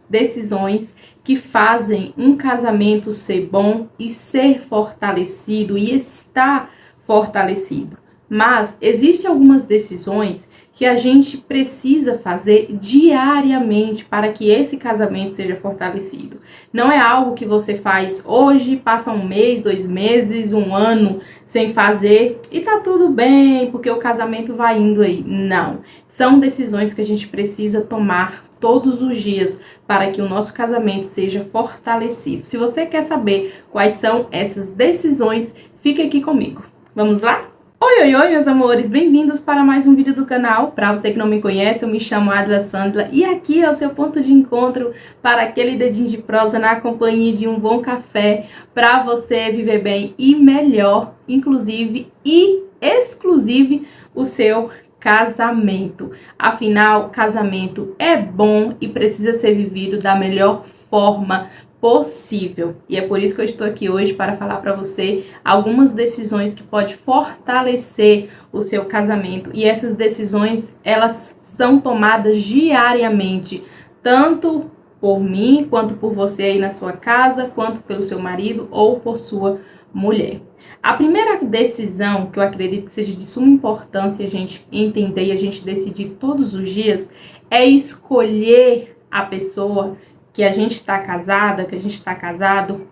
decisões que fazem um casamento ser bom e ser fortalecido e estar fortalecido. Mas existem algumas decisões que a gente precisa fazer diariamente para que esse casamento seja fortalecido. Não é algo que você faz hoje, passa um mês, 2 meses, um ano sem fazer e tá tudo bem, porque o casamento vai indo aí. Não. São decisões que a gente precisa tomar todos os dias para que o nosso casamento seja fortalecido. Se você quer saber quais são essas decisões, fique aqui comigo. Vamos lá? Oi, meus amores, bem-vindos para mais um vídeo do canal. Para você que não me conhece, eu me chamo Adila Sandla e aqui é o seu ponto de encontro para aquele dedinho de prosa na companhia de um bom café para você viver bem e melhor, inclusive e exclusive o seu casamento. Afinal, casamento é bom e precisa ser vivido da melhor forma possível. E é por isso que eu estou aqui hoje para falar para você algumas decisões que podem fortalecer o seu casamento. E essas decisões, elas são tomadas diariamente, tanto por mim, quanto por você aí na sua casa, quanto pelo seu marido ou por sua mulher. A primeira decisão que eu acredito que seja de suma importância a gente entender e a gente decidir todos os dias é escolher a pessoa que a gente está casada, que a gente está casado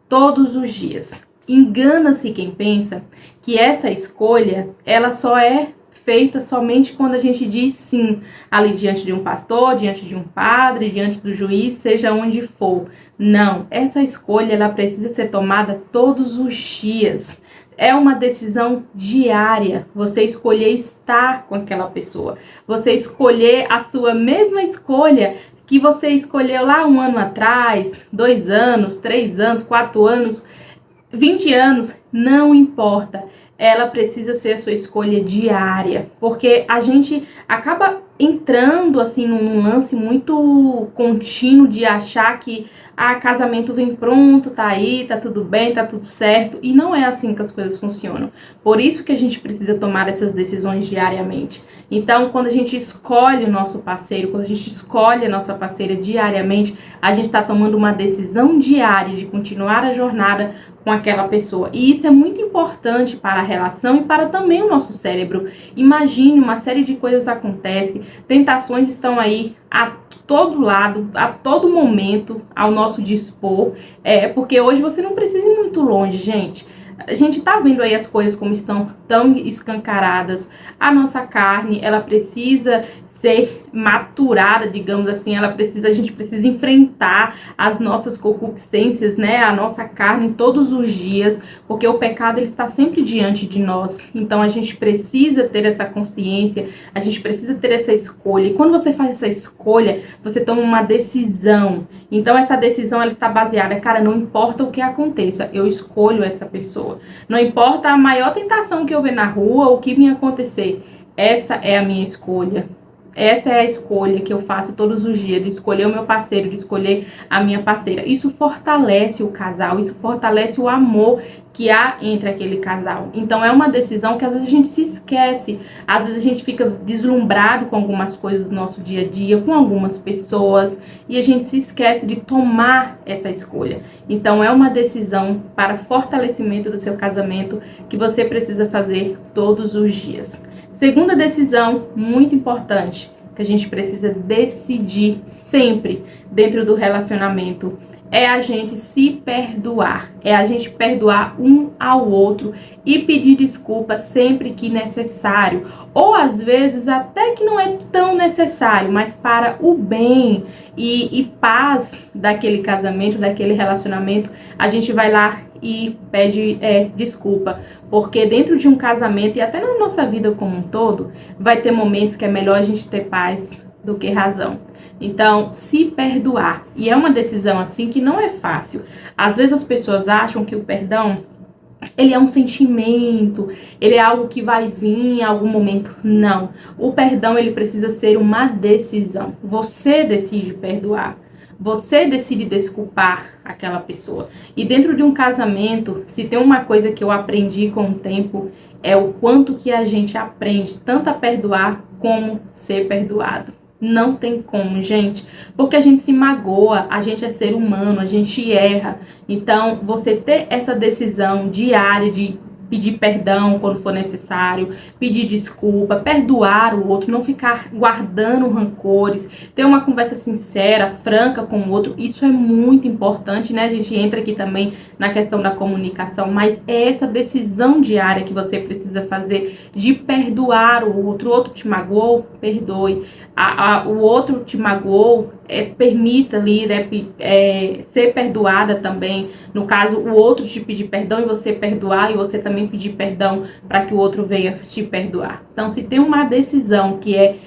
todos os dias. Engana-se quem pensa que essa escolha, ela só é feita somente quando a gente diz sim, ali diante de um pastor, diante de um padre, diante do juiz, seja onde for. Não, essa escolha, ela precisa ser tomada todos os dias. É uma decisão diária, você escolher estar com aquela pessoa, você escolher a sua mesma escolha que você escolheu lá um ano atrás, 2 anos, 3 anos, 4 anos, 20 anos, não importa. Ela precisa ser a sua escolha diária, porque a gente acaba entrando assim num lance muito contínuo de achar que casamento vem pronto, tá aí, tá tudo bem, tá tudo certo, e não é assim que as coisas funcionam. Por isso que a gente precisa tomar essas decisões diariamente. Então, quando a gente escolhe o nosso parceiro, quando a gente escolhe a nossa parceira diariamente, a gente está tomando uma decisão diária de continuar a jornada com aquela pessoa. E isso é muito importante para a relação e para também o nosso cérebro. Imagine, uma série de coisas acontecem, tentações estão aí a todo lado, a todo momento, ao nosso dispor. Porque hoje você não precisa ir muito longe, gente. A gente tá vendo aí as coisas como estão tão escancaradas. A nossa carne, ela precisa ser maturada, digamos assim, a gente precisa enfrentar as nossas concupiscências, né, a nossa carne todos os dias, porque o pecado ele está sempre diante de nós. Então a gente precisa ter essa consciência, a gente precisa ter essa escolha. E quando você faz essa escolha, você toma uma decisão. Então essa decisão ela está baseada, cara, não importa o que aconteça, eu escolho essa pessoa. Não importa a maior tentação que eu ver na rua, o que me acontecer, essa é a minha escolha. Essa é a escolha que eu faço todos os dias, de escolher o meu parceiro, de escolher a minha parceira. Isso fortalece o casal, isso fortalece o amor que há entre aquele casal. Então é uma decisão que às vezes a gente se esquece, às vezes a gente fica deslumbrado com algumas coisas do nosso dia a dia, com algumas pessoas, e a gente se esquece de tomar essa escolha. Então é uma decisão para fortalecimento do seu casamento que você precisa fazer todos os dias. Segunda decisão muito importante que a gente precisa decidir sempre dentro do relacionamento é a gente se perdoar, é a gente perdoar um ao outro e pedir desculpa sempre que necessário, ou às vezes até que não é tão necessário, mas para o bem e paz daquele casamento, daquele relacionamento, a gente vai lá e pede desculpa, porque dentro de um casamento e até na nossa vida como um todo, vai ter momentos que é melhor a gente ter paz do que razão. Então, se perdoar. E é uma decisão assim que não é fácil. Às vezes as pessoas acham que o perdão, ele é um sentimento, ele é algo que vai vir em algum momento. Não. O perdão, ele precisa ser uma decisão. Você decide perdoar. Você decide desculpar aquela pessoa. E dentro de um casamento, se tem uma coisa que eu aprendi com o tempo, é o quanto que a gente aprende tanto a perdoar como ser perdoado. Não tem como, gente, porque a gente se magoa, a gente é ser humano, a gente erra. Então, você ter essa decisão diária de pedir perdão quando for necessário, pedir desculpa, perdoar o outro, não ficar guardando rancores, ter uma conversa sincera, franca com o outro, isso é muito importante, né? A gente entra aqui também na questão da comunicação, mas é essa decisão diária que você precisa fazer de perdoar o outro te magoou, perdoe. O outro te magoou, permita ali, né, ser perdoada também. No caso, o outro te pedir perdão e você perdoar, e você também pedir perdão para que o outro venha te perdoar. Então, se tem uma decisão que é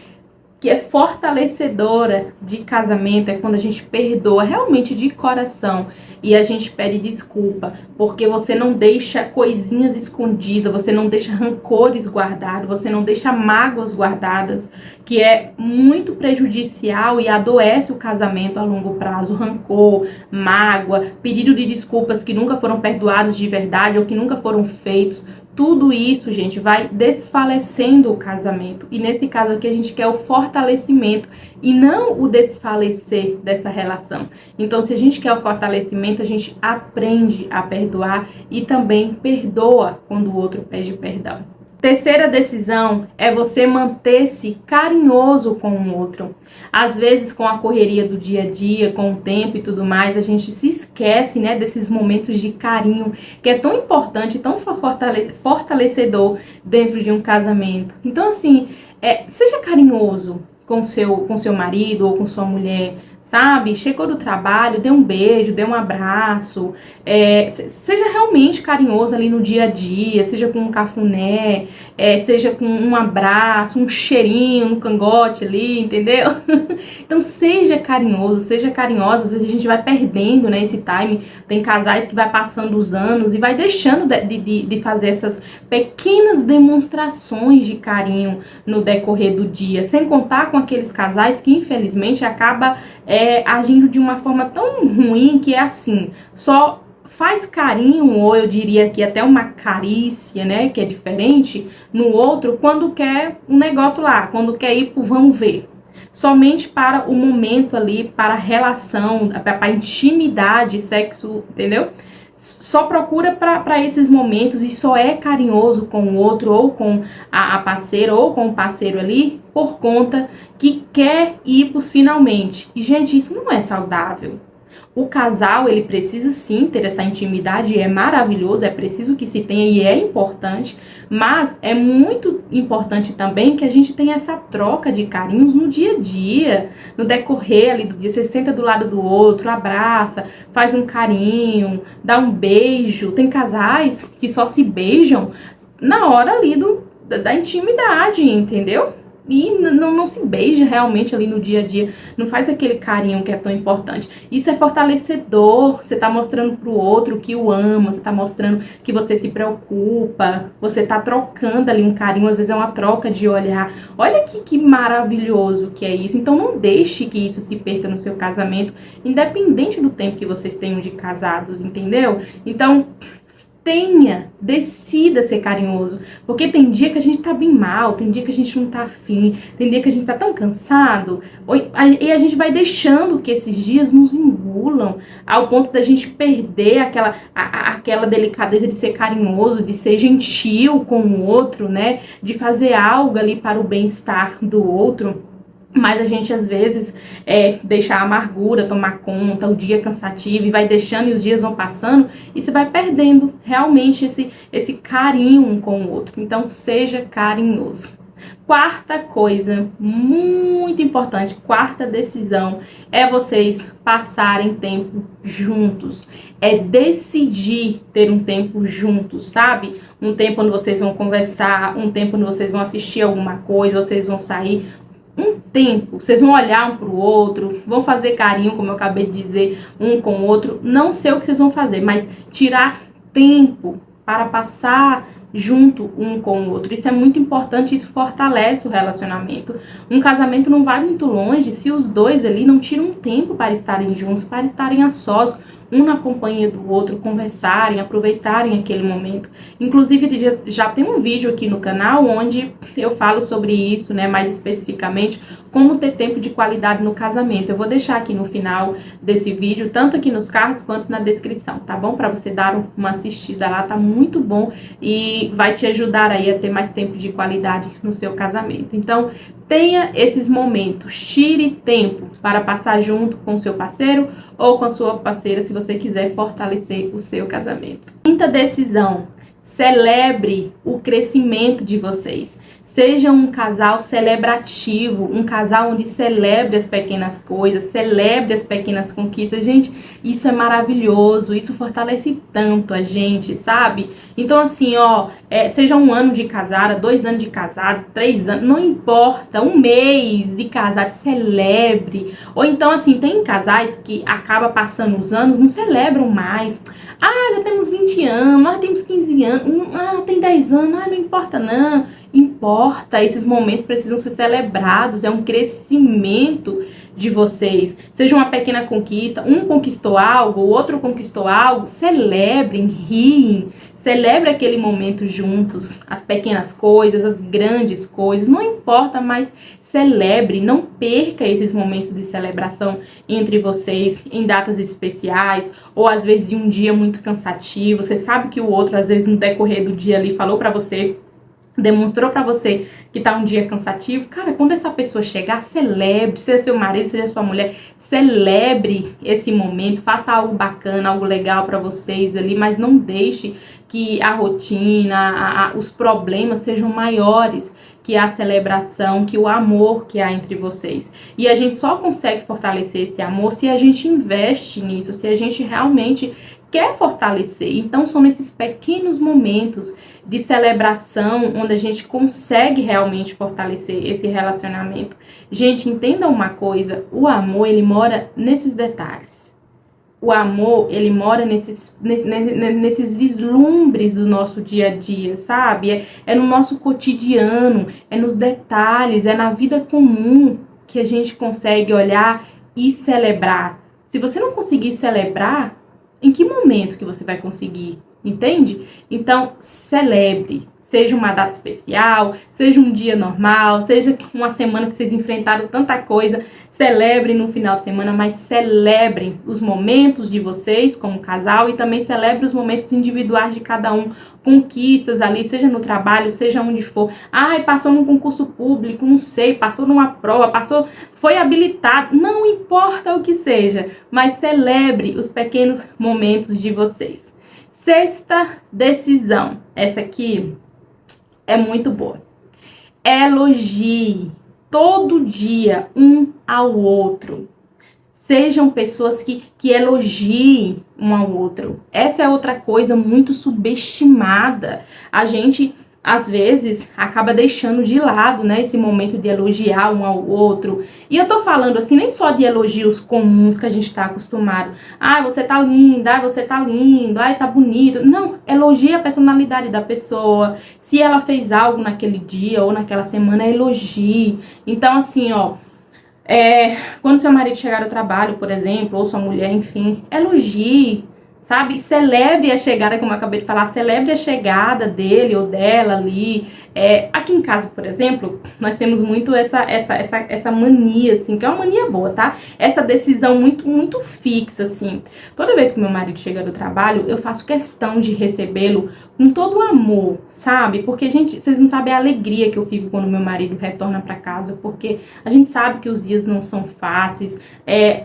fortalecedora de casamento, é quando a gente perdoa realmente de coração e a gente pede desculpa, porque você não deixa coisinhas escondidas, você não deixa rancores guardados, você não deixa mágoas guardadas, que é muito prejudicial e adoece o casamento a longo prazo. Rancor, mágoa, pedido de desculpas que nunca foram perdoados de verdade ou que nunca foram feitos. Tudo isso, gente, vai desfalecendo o casamento. E nesse caso aqui a gente quer o fortalecimento e não o desfalecer dessa relação. Então, se a gente quer o fortalecimento, a gente aprende a perdoar e também perdoa quando o outro pede perdão. Terceira decisão é você manter-se carinhoso com o outro. Às vezes, com a correria do dia a dia, com o tempo e tudo mais, a gente se esquece, né, desses momentos de carinho, que é tão importante, tão fortalecedor dentro de um casamento. Então, assim, seja carinhoso com seu marido ou com sua mulher, sabe? Chegou do trabalho, dê um beijo, dê um abraço, seja realmente carinhoso ali no dia a dia, seja com um cafuné, seja com um abraço, um cheirinho no cangote ali, entendeu? Então seja carinhoso, seja carinhosa. Às vezes a gente vai perdendo, né, esse time. Tem casais que vai passando os anos e vai deixando de fazer essas pequenas demonstrações de carinho no decorrer do dia, sem contar com aqueles casais que infelizmente acaba agindo de uma forma tão ruim, que é assim, só faz carinho, ou eu diria que até uma carícia, né, que é diferente, no outro quando quer um negócio lá, quando quer ir pro vamos ver. Somente para o momento ali, para a relação, para a intimidade, sexo, entendeu? Só procura para esses momentos e só é carinhoso com o outro, ou com a parceira, ou com o parceiro ali, por conta que quer ir pros finalmente. E, gente, isso não é saudável. O casal, ele precisa sim ter essa intimidade, é maravilhoso, é preciso que se tenha e é importante, mas é muito importante também que a gente tenha essa troca de carinhos no dia a dia, no decorrer ali do dia. Você senta do lado do outro, abraça, faz um carinho, dá um beijo. Tem casais que só se beijam na hora ali da intimidade, entendeu? E não se beija realmente ali no dia a dia, não faz aquele carinho que é tão importante. Isso é fortalecedor, você tá mostrando pro outro que o ama, você tá mostrando que você se preocupa, você tá trocando ali um carinho, às vezes é uma troca de olhar. Olha que maravilhoso que é isso. Então não deixe que isso se perca no seu casamento, independente do tempo que vocês tenham de casados, entendeu? Então decida ser carinhoso, porque tem dia que a gente tá bem mal, tem dia que a gente não tá afim, tem dia que a gente tá tão cansado, e a gente vai deixando que esses dias nos engulam, ao ponto da gente perder aquela delicadeza de ser carinhoso, de ser gentil com o outro, né, de fazer algo ali para o bem-estar do outro. Mas a gente, às vezes, deixa a amargura tomar conta, o dia cansativo, e vai deixando, e os dias vão passando, e você vai perdendo realmente esse carinho um com o outro. Então, seja carinhoso. Quarta coisa, muito importante, quarta decisão, é vocês passarem tempo juntos. É decidir ter um tempo juntos, sabe? Um tempo onde vocês vão conversar, um tempo onde vocês vão assistir alguma coisa, vocês vão sair. Um tempo, vocês vão olhar um pro outro, vão fazer carinho, como eu acabei de dizer, um com o outro. Não sei o que vocês vão fazer, mas tirar tempo para passar junto um com o outro. Isso é muito importante, isso fortalece o relacionamento. Um casamento não vai muito longe se os dois ali não tiram um tempo para estarem juntos, para estarem a sós, um na companhia do outro, conversarem, aproveitarem aquele momento. Inclusive, já tem um vídeo aqui no canal onde eu falo sobre isso, né, mais especificamente, como ter tempo de qualidade no casamento. Eu vou deixar aqui no final desse vídeo, tanto aqui nos cards quanto na descrição, tá bom? Para você dar uma assistida lá, tá muito bom e vai te ajudar aí a ter mais tempo de qualidade no seu casamento. Então, tenha esses momentos, tire tempo para passar junto com o seu parceiro ou com a sua parceira, se você quiser fortalecer o seu casamento. Quinta decisão: celebre o crescimento de vocês. Seja um casal celebrativo, um casal onde celebre as pequenas coisas, celebre as pequenas conquistas. Gente, isso é maravilhoso, isso fortalece tanto a gente, sabe? Então, assim, seja 1 ano de casada, 2 anos de casado, 3 anos, não importa, 1 mês de casado, celebre. Ou então, assim, tem casais que acaba passando os anos, não celebram mais. Já temos 20 anos, temos 15 anos, tem 10 anos, não importa não. Importa, esses momentos precisam ser celebrados, é um crescimento de vocês. Seja uma pequena conquista, um conquistou algo, o outro conquistou algo, celebrem, riem, celebre aquele momento juntos, as pequenas coisas, as grandes coisas, não importa, mas celebre, não perca esses momentos de celebração entre vocês em datas especiais ou às vezes de um dia muito cansativo. Você sabe que o outro às vezes no decorrer do dia ali falou pra você, demonstrou pra você que tá um dia cansativo. Cara, quando essa pessoa chegar, celebre, seja seu marido, seja sua mulher, celebre esse momento, faça algo bacana, algo legal pra vocês ali, mas não deixe que a rotina, os problemas sejam maiores que a celebração, que o amor que há entre vocês. E a gente só consegue fortalecer esse amor se a gente investe nisso, se a gente realmente quer fortalecer. Então são nesses pequenos momentos de celebração onde a gente consegue realmente fortalecer esse relacionamento. Gente, entenda uma coisa, o amor, ele mora nesses detalhes. O amor, ele mora nesses vislumbres do nosso dia a dia, sabe? É no nosso cotidiano, é nos detalhes, é na vida comum que a gente consegue olhar e celebrar. Se você não conseguir celebrar, em que momento que você vai conseguir? Entende? Então, celebre. Seja uma data especial, seja um dia normal, seja uma semana que vocês enfrentaram tanta coisa, celebrem no final de semana, mas celebrem os momentos de vocês como casal e também celebrem os momentos individuais de cada um, conquistas ali, seja no trabalho, seja onde for. Passou num concurso público, não sei, passou numa prova, foi habilitado, não importa o que seja, mas celebre os pequenos momentos de vocês. Sexta decisão, essa aqui é muito boa. Elogie todo dia um ao outro. Sejam pessoas que elogiem um ao outro. Essa é outra coisa muito subestimada. A gente, às vezes, acaba deixando de lado, né, esse momento de elogiar um ao outro. E eu tô falando assim, nem só de elogios comuns que a gente tá acostumado. Você tá linda, você tá lindo, tá bonito. Não, elogie a personalidade da pessoa. Se ela fez algo naquele dia ou naquela semana, elogie. Então, assim, quando seu marido chegar ao trabalho, por exemplo, ou sua mulher, enfim, elogie, sabe? Celebre a chegada, como eu acabei de falar, celebre a chegada dele ou dela ali. Aqui em casa, por exemplo, nós temos muito essa mania, assim, que é uma mania boa, tá? Essa decisão muito, muito fixa, assim. Toda vez que meu marido chega do trabalho, eu faço questão de recebê-lo com todo o amor, sabe? Porque, gente, vocês não sabem a alegria que eu fico quando meu marido retorna pra casa, porque a gente sabe que os dias não são fáceis,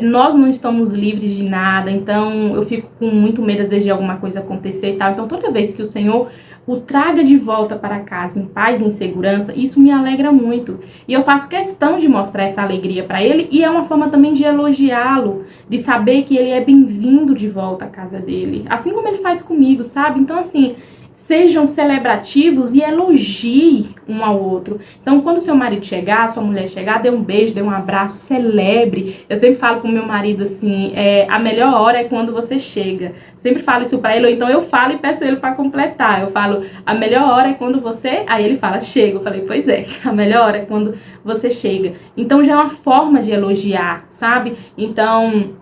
nós não estamos livres de nada, então eu fico com muito medo, às vezes, de alguma coisa acontecer e tal. Então, toda vez que o Senhor o traga de volta para casa em paz e em segurança, isso me alegra muito. E eu faço questão de mostrar essa alegria para ele, e é uma forma também de elogiá-lo, de saber que ele é bem-vindo de volta à casa dele, assim como ele faz comigo, sabe? Então, assim, sejam celebrativos e elogie um ao outro. Então, quando seu marido chegar, sua mulher chegar, dê um beijo, dê um abraço, celebre. Eu sempre falo pro meu marido assim, a melhor hora é quando você chega. Sempre falo isso pra ele, ou então eu falo e peço ele pra completar. Eu falo, a melhor hora é quando você... Aí ele fala, chega. Eu falei, pois é, a melhor hora é quando você chega. Então, já é uma forma de elogiar, sabe? Então,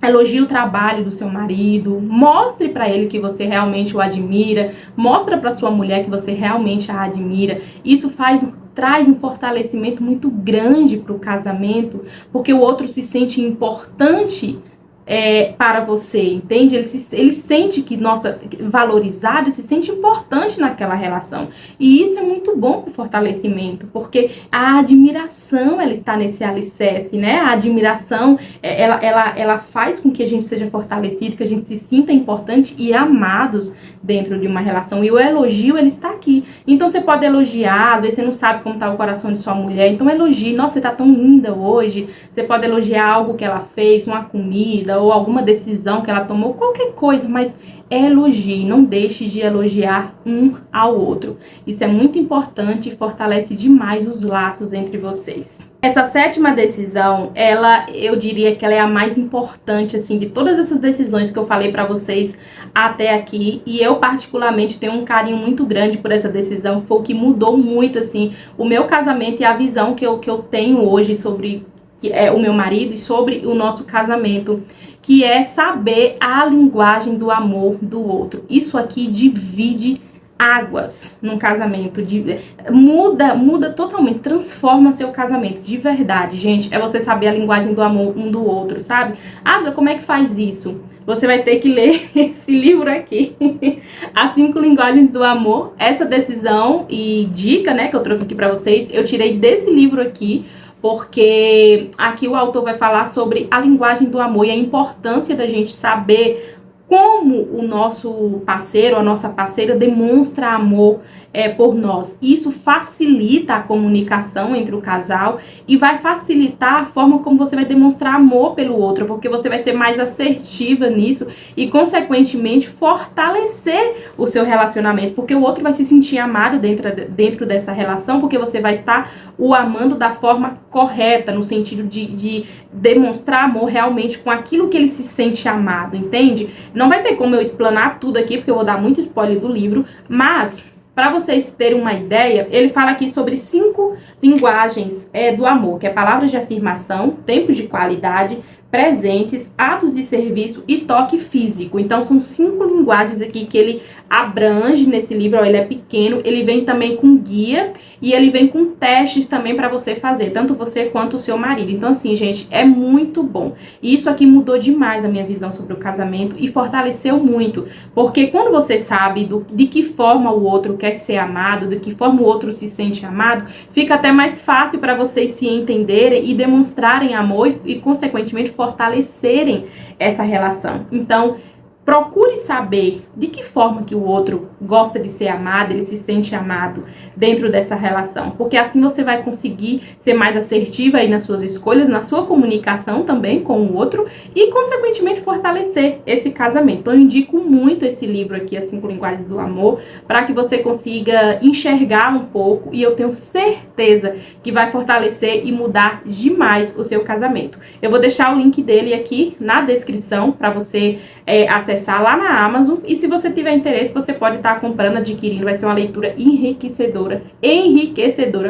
Elogie o trabalho do seu marido, mostre para ele que você realmente o admira, mostra para sua mulher que você realmente a admira. Isso traz um fortalecimento muito grande para o casamento, porque o outro se sente importante para você, entende? Ele sente que, nossa, valorizado, se sente importante naquela relação. E isso é muito bom para o fortalecimento, porque a admiração, ela está nesse alicerce, né? A admiração, ela faz com que a gente seja fortalecido, que a gente se sinta importante e amados dentro de uma relação. E o elogio, ele está aqui. Então, você pode elogiar, às vezes você não sabe como está o coração de sua mulher, então elogie. Nossa, você está tão linda hoje. Você pode elogiar algo que ela fez, uma comida, ou alguma decisão que ela tomou, qualquer coisa, mas elogie, não deixe de elogiar um ao outro. Isso é muito importante e fortalece demais os laços entre vocês. Essa 7ª decisão, eu diria que ela é a mais importante, assim, de todas essas decisões que eu falei pra vocês até aqui, e eu particularmente tenho um carinho muito grande por essa decisão, que foi o que mudou muito, assim, o meu casamento e a visão que eu tenho hoje sobre o meu marido e sobre o nosso casamento, que é saber a linguagem do amor do outro. Isso aqui divide águas num casamento, muda totalmente, transforma seu casamento, de verdade, gente. É você saber a linguagem do amor um do outro, sabe? Adra, como é que faz isso? Você vai ter que ler esse livro aqui, As 5 Linguagens do Amor. Essa decisão e dica, né, que eu trouxe aqui pra vocês, eu tirei desse livro aqui, porque aqui o autor vai falar sobre a linguagem do amor e a importância da gente saber como o nosso parceiro, a nossa parceira demonstra amor por nós. Isso facilita a comunicação entre o casal e vai facilitar a forma como você vai demonstrar amor pelo outro, porque você vai ser mais assertiva nisso e, consequentemente, fortalecer o seu relacionamento, porque o outro vai se sentir amado dentro dessa relação, porque você vai estar o amando da forma correta, no sentido de demonstrar amor realmente com aquilo que ele se sente amado, entende? Não vai ter como eu explanar tudo aqui, porque eu vou dar muito spoiler do livro, mas para vocês terem uma ideia, ele fala aqui sobre 5 linguagens do amor, que é palavras de afirmação, tempos de qualidade, presentes, atos de serviço e toque físico. Então, são 5 linguagens aqui que ele abrange nesse livro. Ó, ele é pequeno, ele vem também com guia e ele vem com testes também para você fazer, tanto você quanto o seu marido. Então, assim, gente, é muito bom. E isso aqui mudou demais a minha visão sobre o casamento e fortaleceu muito, porque quando você sabe de que forma o outro quer ser amado, de que forma o outro se sente amado, fica até mais fácil para vocês se entenderem e demonstrarem amor e consequentemente, fortalecerem essa relação. Então, procure saber de que forma que o outro gosta de ser amado, ele se sente amado dentro dessa relação, porque assim você vai conseguir ser mais assertiva aí nas suas escolhas, na sua comunicação também com o outro e, consequentemente, fortalecer esse casamento. Então, eu indico muito esse livro aqui, As 5 Linguagens do Amor, para que você consiga enxergar um pouco e eu tenho certeza que vai fortalecer e mudar demais o seu casamento. Eu vou deixar o link dele aqui na descrição para você acessar lá na Amazon, e se você tiver interesse, você pode estar comprando, adquirindo. Vai ser uma leitura enriquecedora,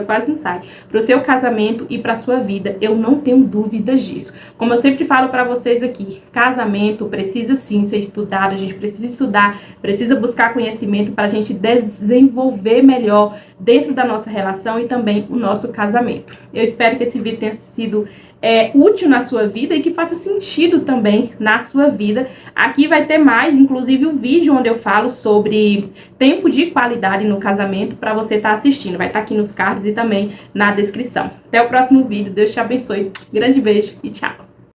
quase não sai, para o seu casamento e para a sua vida. Eu não tenho dúvidas disso. Como eu sempre falo para vocês aqui, casamento precisa sim ser estudado, a gente precisa estudar, precisa buscar conhecimento para a gente desenvolver melhor dentro da nossa relação e também o nosso casamento. Eu espero que esse vídeo tenha sido útil na sua vida e que faça sentido também na sua vida. Aqui vai ter mais, inclusive o vídeo onde eu falo sobre tempo de qualidade no casamento para você estar assistindo. Vai estar aqui nos cards e também na descrição. Até o próximo vídeo. Deus te abençoe. Grande beijo e tchau.